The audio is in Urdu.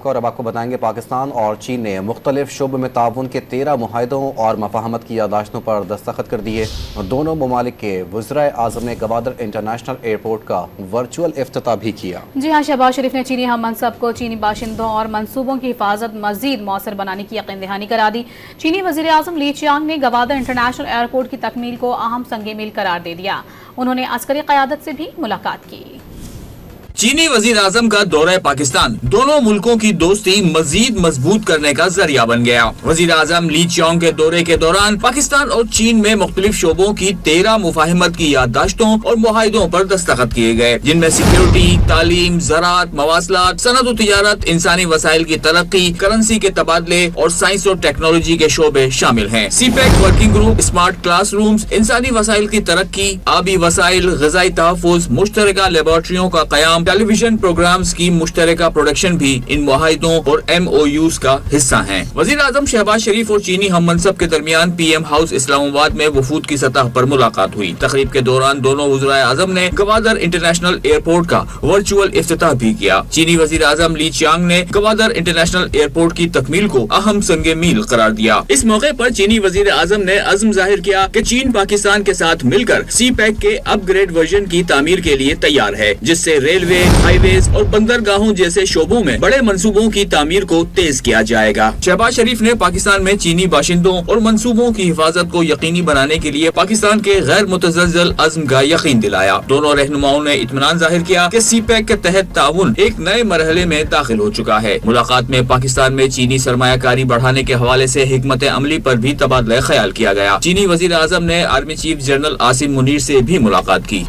اور اب آپ کو بتائیں گے پاکستان اور چین نے مختلف شعبوں میں تعاون کے 13 معاہدوں اور مفاہمت کی یادداشتوں پر دستخط کر دیے۔ دونوں ممالک کے وزرائے اعظم نے گوادر انٹرنیشنل ایئرپورٹ کا ورچوئل افتتاح بھی کیا۔ جی ہاں، شہباز شریف نے چینی ہم منصب کو چینی باشندوں اور منصوبوں کی حفاظت مزید مؤثر بنانے کی یقین دہانی کرا دی۔ چینی وزیر اعظم لی چیانگ نے گوادر انٹرنیشنل ایئرپورٹ کی تکمیل کو اہم سنگ میل قرار دے دیا۔ انہوں نے عسکری قیادت سے بھی ملاقات کی۔ چینی وزیر اعظم کا دورہ پاکستان دونوں ملکوں کی دوستی مزید مضبوط کرنے کا ذریعہ بن گیا۔ وزیر اعظم لی چیانگ کے دورے کے دوران پاکستان اور چین میں مختلف شعبوں کی 13 مفاہمت کی یادداشتوں اور معاہدوں پر دستخط کیے گئے، جن میں سیکیورٹی، تعلیم، زراعت، مواصلات، صنعت و تجارت، انسانی وسائل کی ترقی، کرنسی کے تبادلے اور سائنس اور ٹیکنالوجی کے شعبے شامل ہیں۔ CPEC working group, smart class rooms, انسانی وسائل کی ترقی، آبی وسائل، غذائی تحفظ، مشترکہ لیبارٹریوں کا قیام، ٹیلی ویژن پروگرامز کی مشترکہ پروڈکشن بھی ان معاہدوں اور MOUs کا حصہ ہیں۔ وزیر اعظم شہباز شریف اور چینی ہم منصب کے درمیان PM ہاؤس اسلام آباد میں وفود کی سطح پر ملاقات ہوئی۔ تقریب کے دوران دونوں وزرائے اعظم نے گوادر انٹرنیشنل ایئرپورٹ کا ورچوئل افتتاح بھی کیا۔ چینی وزیر اعظم لی چیانگ نے گوادر انٹرنیشنل ایئرپورٹ کی تکمیل کو اہم سنگ میل قرار دیا۔ اس موقع پر چینی وزیر اعظم نے عزم ظاہر کیا کہ چین پاکستان کے ساتھ مل کر سی پیک کے اپ گریڈ ورژن کی تعمیر کے لیے تیار ہے، جس سے ریلوے، ہائی ویز اور بندرگاہوں جیسے شعبوں میں بڑے منصوبوں کی تعمیر کو تیز کیا جائے گا۔ شہباز شریف نے پاکستان میں چینی باشندوں اور منصوبوں کی حفاظت کو یقینی بنانے کے لیے پاکستان کے غیر متزلزل عزم کا یقین دلایا۔ دونوں رہنماؤں نے اطمینان ظاہر کیا کہ سی پیک کے تحت تعاون ایک نئے مرحلے میں داخل ہو چکا ہے۔ ملاقات میں پاکستان میں چینی سرمایہ کاری بڑھانے کے حوالے سے حکمت عملی پر بھی تبادلہ خیال کیا گیا۔ چینی وزیر اعظم نے army chief general Asim Munir سے بھی ملاقات کی۔